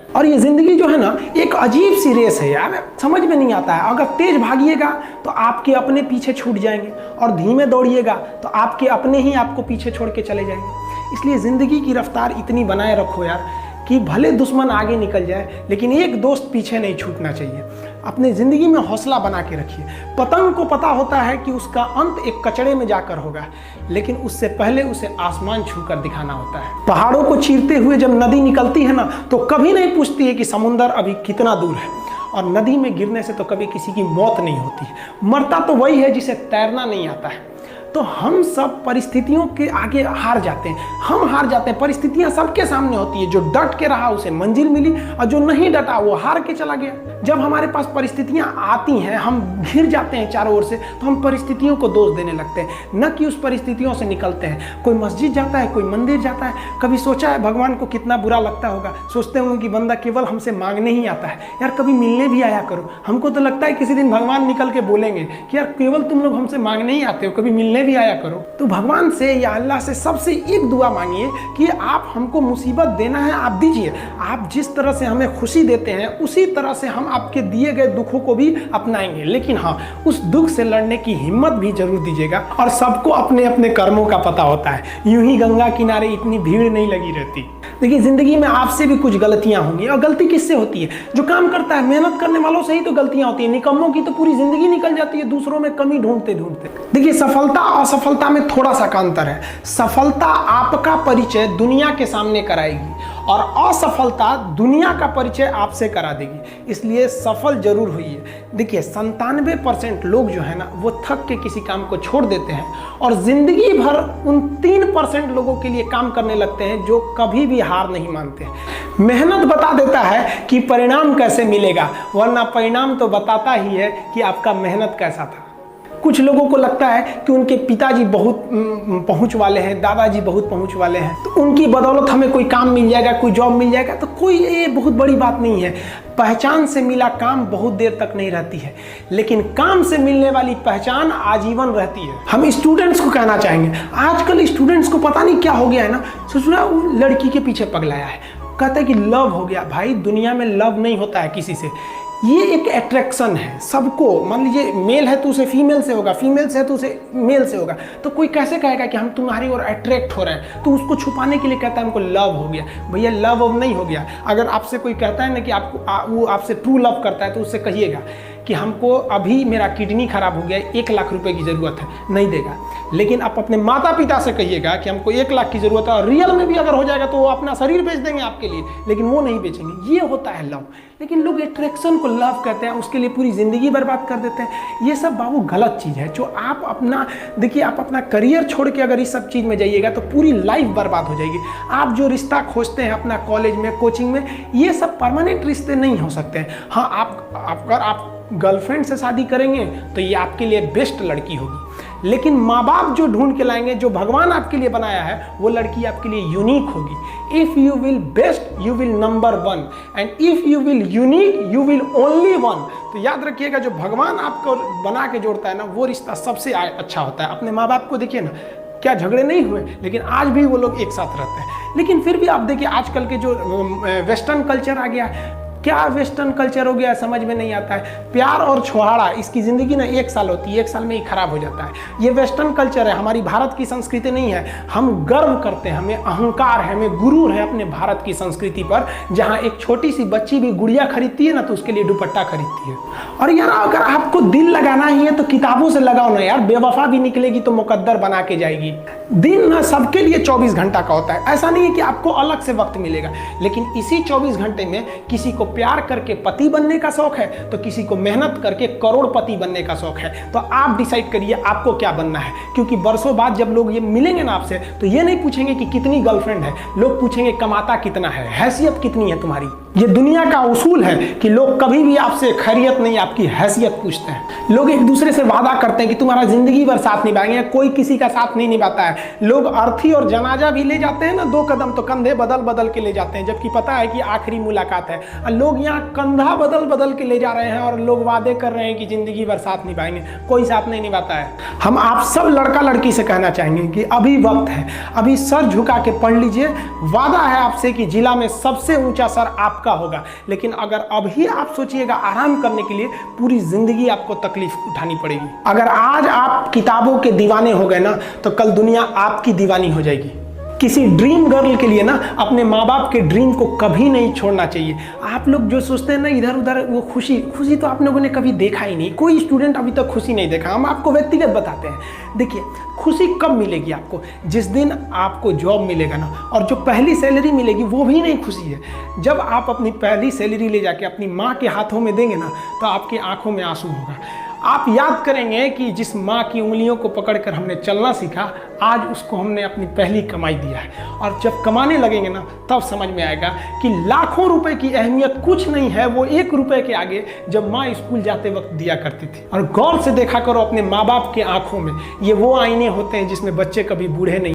और ये ज़िंदगी जो है ना एक अजीब सी रेस है यार, समझ में नहीं आता है। अगर तेज भागिएगा तो आपके अपने पीछे छूट जाएंगे, और धीमे दौड़िएगा तो आपके अपने ही आपको पीछे छोड़ के चले जाएंगे। इसलिए ज़िंदगी की रफ्तार इतनी बनाए रखो यार कि भले दुश्मन आगे निकल जाए लेकिन एक दोस्त पीछे नहीं छूटना चाहिए। अपने ज़िंदगी में हौसला बना के रखिए। पतंग को पता होता है कि उसका अंत एक कचड़े में जाकर होगा, लेकिन उससे पहले उसे आसमान छूकर दिखाना होता है। पहाड़ों को चीरते हुए जब नदी निकलती है ना तो कभी नहीं पूछती है कि समुंदर अभी कितना दूर है, और नदी में गिरने से तो कभी किसी की मौत नहीं होती। मरता तो वही है जिसे तैरना नहीं आता है। तो हम सब परिस्थितियों के आगे हार जाते हैं, हम हार जाते हैं। परिस्थितियां सबके सामने होती है, जो डट के रहा उसे मंजिल मिली, और जो नहीं डटा वो हार के चला गया। जब हमारे पास परिस्थितियां आती हैं, हम घिर जाते हैं चारों ओर से, तो हम परिस्थितियों को दोष देने लगते हैं, न कि उस परिस्थितियों से निकलते हैं। कोई मस्जिद जाता है, कोई मंदिर जाता है, कभी सोचा है भगवान को कितना बुरा लगता होगा? सोचते होंगे कि बंदा केवल हमसे मांगने ही आता है। यार कभी मिलने भी आया करो। हमको तो लगता है किसी दिन भगवान निकल के बोलेंगे कि यार केवल तुम लोग हमसे मांगने ही आते हो, कभी मिलने भी आया करो। तो भगवान से या अल्लाह से सबसे एक दुआ मांगिए कि आप हमको मुसीबत देना है आप दीजिए। आप जिस तरह से हमें खुशी देते हैं उसी तरह से हम आपके दिए गए दुखों को भी अपनाएंगे, लेकिन हाँ उस दुख से लड़ने की हिम्मत भी जरूर दीजिएगा। और सबको अपने अपने कर्मों का पता होता है, यूं ही गंगा किनारे इतनी भीड़ नहीं लगी रहती। देखिए ज़िंदगी में आपसे भी कुछ गलतियां होंगी, और गलती किससे होती है? जो काम करता है, मेहनत करने वालों से ही तो गलतियां होती है। निकम्मों की तो पूरी जिंदगी निकल जाती है दूसरों में कमी ढूंढते ढूंढते। देखिए सफलता और असफलता में थोड़ा सा का अंतर है। सफलता आपका परिचय दुनिया के सामने कराएगी, और असफलता दुनिया का परिचय आपसे करा देगी। इसलिए सफल जरूर होइए। देखिए 97% लोग जो है ना वो थक के किसी काम को छोड़ देते हैं, और जिंदगी भर उन 3% लोगों के लिए काम करने लगते हैं जो कभी भी हार नहीं मानते। मेहनत बता देता है कि परिणाम कैसे मिलेगा, वरना परिणाम तो बताता ही है कि आपका मेहनत कैसा था। कुछ लोगों को लगता है कि उनके पिताजी बहुत पहुंच वाले हैं, दादाजी बहुत पहुंच वाले हैं, तो उनकी बदौलत हमें कोई काम मिल जाएगा, कोई जॉब मिल जाएगा। तो कोई ये बहुत बड़ी बात नहीं है। पहचान से मिला काम बहुत देर तक नहीं रहती है, लेकिन काम से मिलने वाली पहचान आजीवन रहती है। हम स्टूडेंट्स को कहना चाहेंगे, आजकल स्टूडेंट्स को पता नहीं क्या हो गया है ना, सोचना लड़की के पीछे पगलाया है, कहता है कि लव हो गया। भाई दुनिया में लव नहीं होता है किसी से, ये एक अट्रैक्शन है सबको। मान लीजिए मेल है तो उसे फीमेल से होगा, फीमेल से है तो उसे मेल से होगा। तो कोई कैसे कहेगा कि हम तुम्हारी ओर अट्रैक्ट हो रहे हैं? तो उसको छुपाने के लिए कहता है हमको लव हो गया। भैया लव अब नहीं हो गया। अगर आपसे कोई कहता है ना कि आपको वो आपसे ट्रू लव करता है, तो उससे कहिएगा कि हमको अभी मेरा किडनी खराब हो गया, 1 लाख रुपए की ज़रूरत है, नहीं देगा। लेकिन आप अपने माता पिता से कहिएगा कि हमको 1 लाख की ज़रूरत है, और रियल में भी अगर हो जाएगा तो वो अपना शरीर बेच देंगे आपके लिए, लेकिन वो नहीं बेचेंगे। ये होता है लव। लेकिन लोग अट्रैक्शन को लव कहते हैं, उसके लिए पूरी ज़िंदगी बर्बाद कर देते हैं। ये सब बाबू गलत चीज़ है। जो आप अपना देखिए, आप अपना करियर छोड़ के अगर इस सब चीज़ में जाइएगा तो पूरी लाइफ बर्बाद हो जाएगी। आप जो रिश्ता खोजते हैं अपना कॉलेज में, कोचिंग में, ये सब परमानेंट रिश्ते नहीं हो सकते हैं। हाँ अगर आप गर्लफ्रेंड से शादी करेंगे तो ये आपके लिए बेस्ट लड़की होगी, लेकिन माँ बाप जो ढूंढ के लाएंगे, जो भगवान आपके लिए बनाया है, वो लड़की आपके लिए यूनिक होगी। If you will best you will number 1, and if you will unique you will only 1। तो याद रखिएगा, जो भगवान आपको बना के जोड़ता है ना, वो रिश्ता सबसे अच्छा होता है। अपने माँ बाप को देखिए ना, क्या झगड़े नहीं हुए, लेकिन आज भी वो लोग एक साथ रहते हैं। लेकिन फिर भी आप देखिए आजकल के जो वेस्टर्न कल्चर आ गया है, क्या वेस्टर्न कल्चर हो गया समझ में नहीं आता है। प्यार और छोहाड़ा, इसकी ज़िंदगी ना 1 साल होती है, 1 साल में ही खराब हो जाता है। ये वेस्टर्न कल्चर है, हमारी भारत की संस्कृति नहीं है। हम गर्व करते हैं, हमें अहंकार है, हमें गुरूर है अपने भारत की संस्कृति पर, जहाँ एक छोटी सी बच्ची भी गुड़िया खरीदती है ना तो उसके लिए दुपट्टा खरीदती है। और यार अगर आपको दिल लगाना ही है तो किताबों से लगाओ ना यार, बेवफा भी निकलेगी तो मुकद्दर बना के जाएगी। दिन ना सबके लिए 24 घंटा का होता है। ऐसा नहीं है कि आपको अलग से वक्त मिलेगा, लेकिन इसी 24 घंटे में किसी को प्यार करके पति बनने का शौक है, तो किसी को मेहनत करके करोड़पति बनने का शौक है। तो आप डिसाइड करिए आपको क्या बनना है, क्योंकि बरसों बाद जब लोग ये मिलेंगे ना आपसे, तो ये नहीं पूछेंगे कि कितनी गर्लफ्रेंड है, लोग पूछेंगे कमाता कितना है, हैसियत कितनी है तुम्हारी। ये दुनिया का उसूल है कि लोग कभी भी आपसे खैरियत नहीं, आपकी हैसियत पूछते हैं। लोग एक दूसरे से वादा करते हैं कि तुम्हारा जिंदगी भर साथ निभाएंगे, कोई किसी का साथ नहीं निभाता है। है। लोग अर्थी और जनाजा भी ले जाते हैं ना 2 कदम, तो कंधे बदल बदल के ले जाते हैं, जबकि पता है कि आखिरी मुलाकात है। और लोग यहाँ कंधा बदल बदल के ले जा रहे हैं और लोग वादे कर रहे हैं कि जिंदगी भर साथ निभाएंगे। कोई साथ नहीं निभाता है। हम आप सब लड़का लड़की से कहना चाहेंगे कि अभी वक्त है, अभी सर झुका के पढ़ लीजिए। वादा है आपसे कि जिला में सबसे ऊंचा सर आपका होगा। लेकिन अगर अभी आप सोचिएगा आराम करने के लिए, पूरी जिंदगी आपको तकलीफ उठानी पड़ेगी। अगर आज आप किताबों के दीवाने हो गए ना, तो कल दुनिया आपकी दीवानी हो जाएगी। किसी ड्रीम गर्ल के लिए ना अपने माँ बाप के ड्रीम को कभी नहीं छोड़ना चाहिए। आप लोग जो सोचते हैं ना इधर उधर, वो खुशी तो आप लोगों ने कभी देखा ही नहीं। कोई स्टूडेंट अभी तक खुशी नहीं देखा। हम आपको व्यक्तिगत बताते हैं। देखिए, खुशी कब मिलेगी आपको? जिस दिन आपको जॉब मिलेगा ना, और जो पहली सैलरी मिलेगी वो भी नहीं खुशी है। जब आप अपनी पहली सैलरी ले जाके अपनी माँ के हाथों में देंगे ना, तो आपकी आंखों में आंसू होगा। आप याद करेंगे कि जिस माँ की उंगलियों को पकड़कर हमने चलना सीखा, आज उसको हमने अपनी पहली कमाई दिया है। और जब कमाने लगेंगे ना, तब समझ में आएगा कि लाखों रुपए की अहमियत कुछ नहीं है, वो 1 रुपए के आगे जब माँ स्कूल जाते वक्त दिया करती थी। और गौर से देखा करो अपने माँ बाप के आंखों में, ये वो आईने होते हैं जिसमें बच्चे कभी बूढ़े नहीं